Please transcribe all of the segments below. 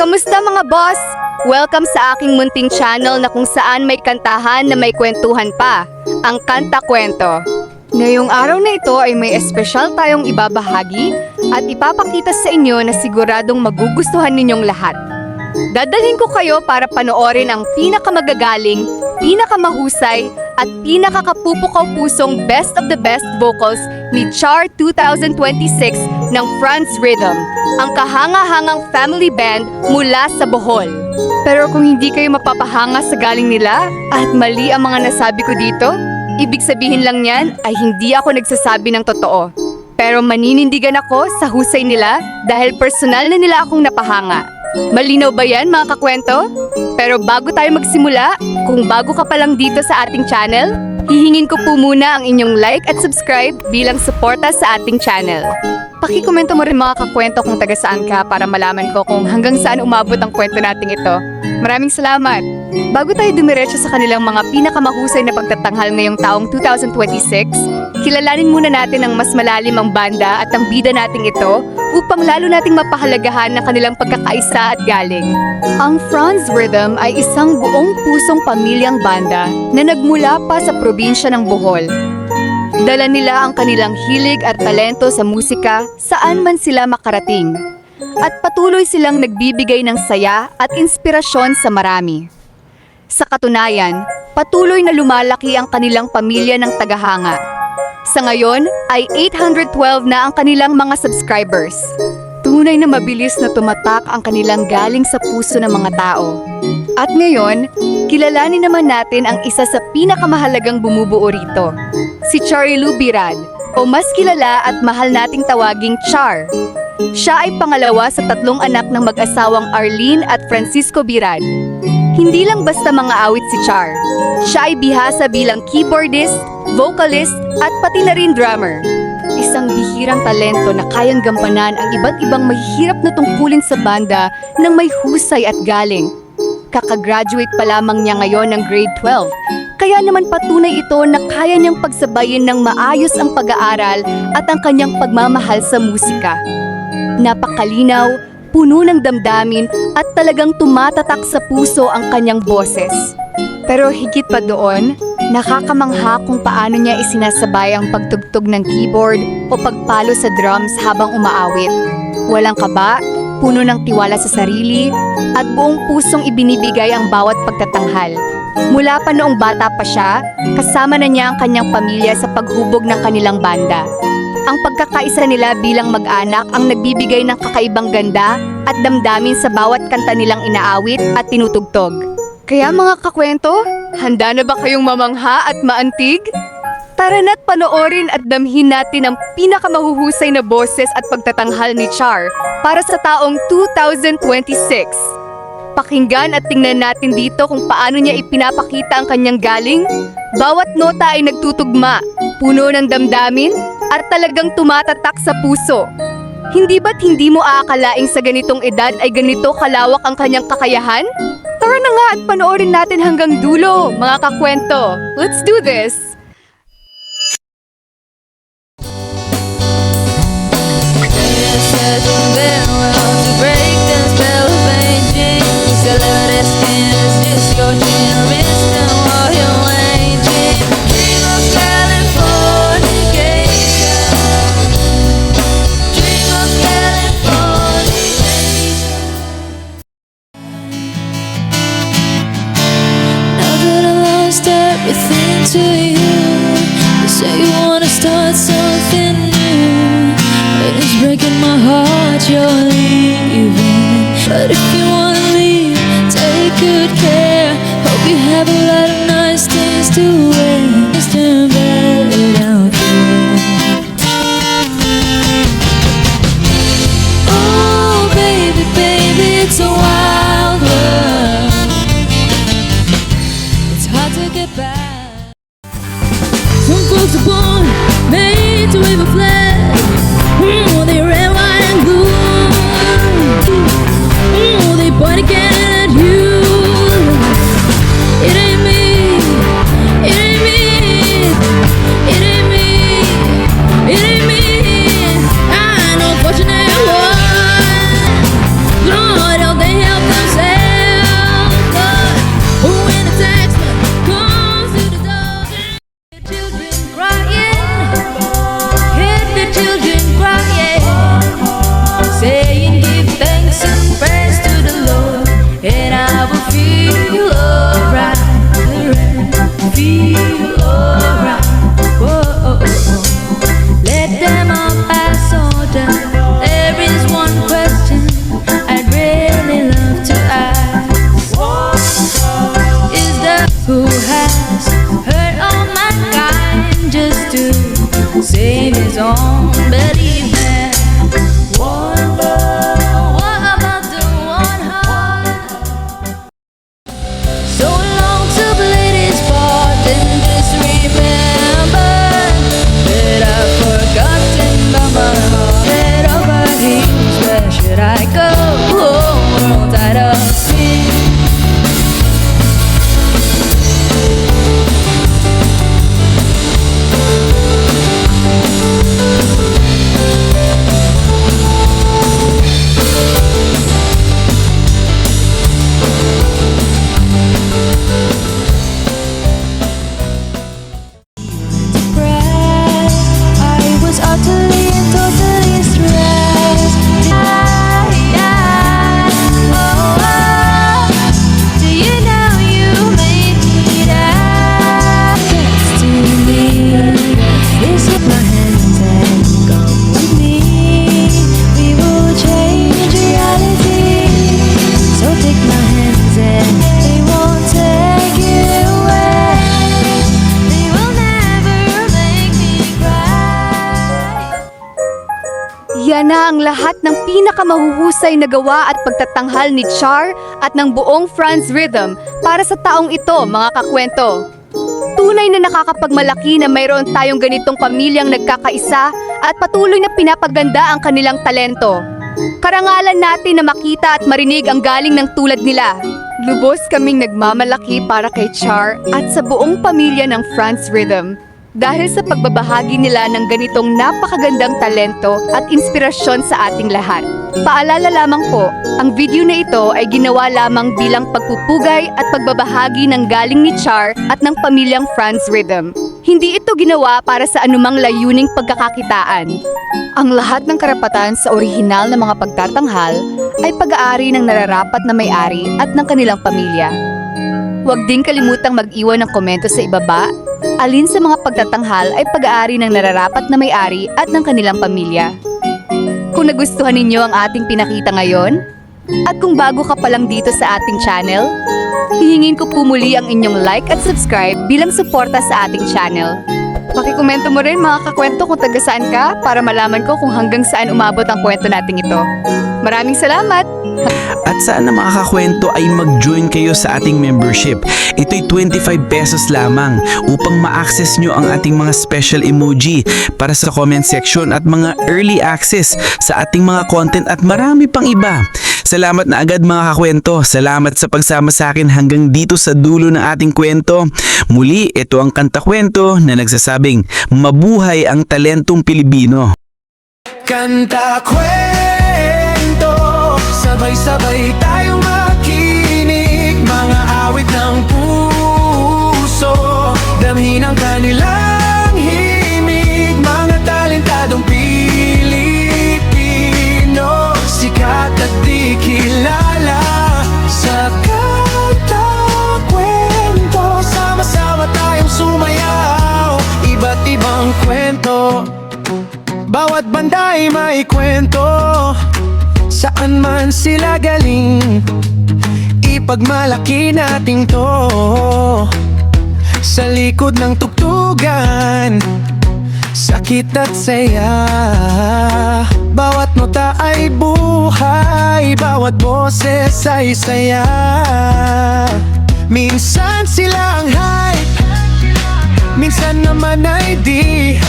Kamusta mga boss? Welcome sa aking munting channel na kung saan may kantahan na may kwentuhan pa, ang Kanta Kwento. Ngayong araw na ito ay may espesyal tayong ibabahagi at ipapakita sa inyo na siguradong magugustuhan ninyong lahat. Dadalhin ko kayo para panoorin ang pinakamagagaling, pinakamahusay, at pinakakapupukaw-pusong best of the best vocals ni Char 2026 ng Franz Rhythm, ang kahanga-hangang family band mula sa Bohol. Pero kung hindi kayo mapapahanga sa galing nila at mali ang mga nasabi ko dito, ibig sabihin lang yan ay hindi ako nagsasabi ng totoo. Pero maninindigan ako sa husay nila dahil personal na nila akong napahanga. Malinaw ba yan mga kakwento? Pero bago tayo magsimula, kung bago ka pa lang dito sa ating channel, hihingin ko po muna ang inyong like at subscribe bilang suporta sa ating channel. Pakikomento mo rin mga kakwento kung taga saan ka para malaman ko kung hanggang saan umabot ang kwento nating ito. Maraming salamat! Bago tayo dumiretso sa kanilang mga pinakamahusay na pagtatanghal ngayong taong 2026, kilalanin muna natin ang mas malalim ang banda at ang bida nating ito upang lalo nating mapahalagahan ang kanilang pagkakaisa at galing. Ang Franz Rhythm ay isang buong pusong pamilyang banda na nagmula pa sa probinsya ng Bohol. Dala nila ang kanilang hilig at talento sa musika saan man sila makarating. At patuloy silang nagbibigay ng saya at inspirasyon sa marami. Sa katunayan, patuloy na lumalaki ang kanilang pamilya ng tagahanga. Sa ngayon ay 812 na ang kanilang mga subscribers. Tunay na mabilis na tumatak ang kanilang galing sa puso ng mga tao. At ngayon, kilalanin naman natin ang isa sa pinakamahalagang bumubuo rito, si Charilu Birad, o mas kilala at mahal nating tawaging Char. Siya ay pangalawa sa 3 anak ng mag-asawang Arlene at Francisco Birad. Hindi lang basta mga awit si Char. Siya ay bihasa bilang keyboardist, vocalist, at pati na rin drummer. Isang bihirang talento na kayang gampanan ang iba't ibang mahihirap na tungkulin sa banda ng may husay at galing. Kakagraduate pa lamang niya ngayon ng grade 12, kaya naman patunay ito na kaya niyang pagsabayin ng maayos ang pag-aaral at ang kanyang pagmamahal sa musika. Napakalinaw, puno ng damdamin at talagang tumatatak sa puso ang kanyang boses. Pero higit pa doon, nakakamangha kung paano niya isinasabay ang pagtugtog ng keyboard o pagpalo sa drums habang umaawit. Walang kaba, puno ng tiwala sa sarili, at buong pusong ibinibigay ang bawat pagtatanghal. Mula pa noong bata pa siya, kasama na niya ang kanyang pamilya sa paghubog ng kanilang banda. Ang pagkakaisa nila bilang mag-anak ang nagbibigay ng kakaibang ganda at damdamin sa bawat kanta nilang inaawit at tinutugtog. Kaya mga kakwento, handa na ba kayong mamangha at maantig? Tara na't panoorin at damhin natin ang pinakamahuhusay na boses at pagtatanghal ni Char para sa taong 2026. Pakinggan at tingnan natin dito kung paano niya ipinapakita ang kanyang galing. Bawat nota ay nagtutugma, puno ng damdamin, at talagang tumatatak sa puso. Hindi ba't hindi mo aakalaing sa ganitong edad ay ganito kalawak ang kanyang kakayahan? Tara na nga at panoorin natin hanggang dulo, mga kakwento. Let's do this! Everything to you. You say you wanna start something new, and it's breaking my heart you're leaving. But if you wanna leave, take good care. Hope you have a lot of nice things to wear. Stand bad out there. Oh baby, baby, it's a wild world. It's hard to get back. Some folks are born, made to wave a flag. They red, white, and blue. niya ang lahat ng pinakamahuhusay na gawa at pagtatanghal ni Char at ng buong Franz Rhythm para sa taong ito, mga kakwento. Tunay na nakakapagmalaki na mayroon tayong ganitong pamilyang nagkakaisa at patuloy na pinapaganda ang kanilang talento. Karangalan natin na makita at marinig ang galing ng tulad nila. Lubos kaming nagmamalaki para kay Char at sa buong pamilya ng Franz Rhythm. Dahil sa pagbabahagi nila ng ganitong napakagandang talento at inspirasyon sa ating lahat. Paalala lamang po, ang video na ito ay ginawa lamang bilang pagpupugay at pagbabahagi ng galing ni Char at ng pamilyang Franz Rhythm. Hindi ito ginawa para sa anumang layuning pagkakakitaan. Ang lahat ng karapatan sa orihinal na mga pagtatanghal ay pag-aari ng nararapat na may-ari at ng kanilang pamilya. Huwag din kalimutang mag-iwan ng komento sa ibaba. Alin sa mga pagtatanghal ay pag-aari ng nararapat na may-ari at ng kanilang pamilya. Kung nagustuhan ninyo ang ating pinakita ngayon, at kung bago ka pa lang dito sa ating channel, hihingin ko po muli ang inyong like at subscribe bilang suporta sa ating channel. Pakikomento mo rin mga kakwento kung taga saan ka para malaman ko kung hanggang saan umabot ang kwento nating ito. Maraming salamat! At sana mga kakwento ay mag-join kayo sa ating membership. Ito'y 25 pesos lamang upang ma-access nyo ang ating mga special emoji para sa comment section at mga early access sa ating mga content at marami pang iba. Salamat na agad mga kakwento. Salamat sa pagsama sa akin hanggang dito sa dulo ng ating kwento. Muli, ito ang Kanta Kwento na nagsasabing mabuhay ang talentong Pilipino. Kanta kwento, sabay-sabay tayong makinig, mga awit ng puso, damhin ang kanilang himig, mga talentadong Pilipino, sikat at di kilala sa Kanta Kwento. Sama-sama tayong sumayaw, iba't ibang kwento, bawat banda ay may kwento. Saan man sila galing, ipagmalaki natin to. Sa likod ng tugtugan, sakit at saya, bawat nota ay buhay, bawat boses ay saya. Minsan sila ang hype, minsan naman ay di,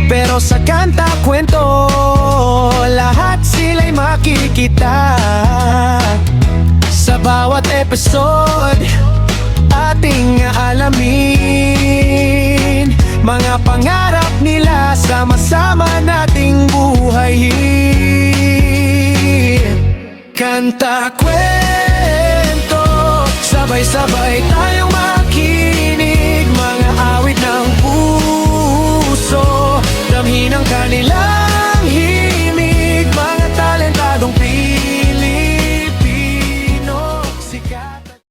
pero sa Kanta Kwento, lahat sila'y makikita. Sa bawat episode, ating alamin mga pangarap nila, sama-sama nating buhayin. Kanta Kwento, sabay-sabay tayong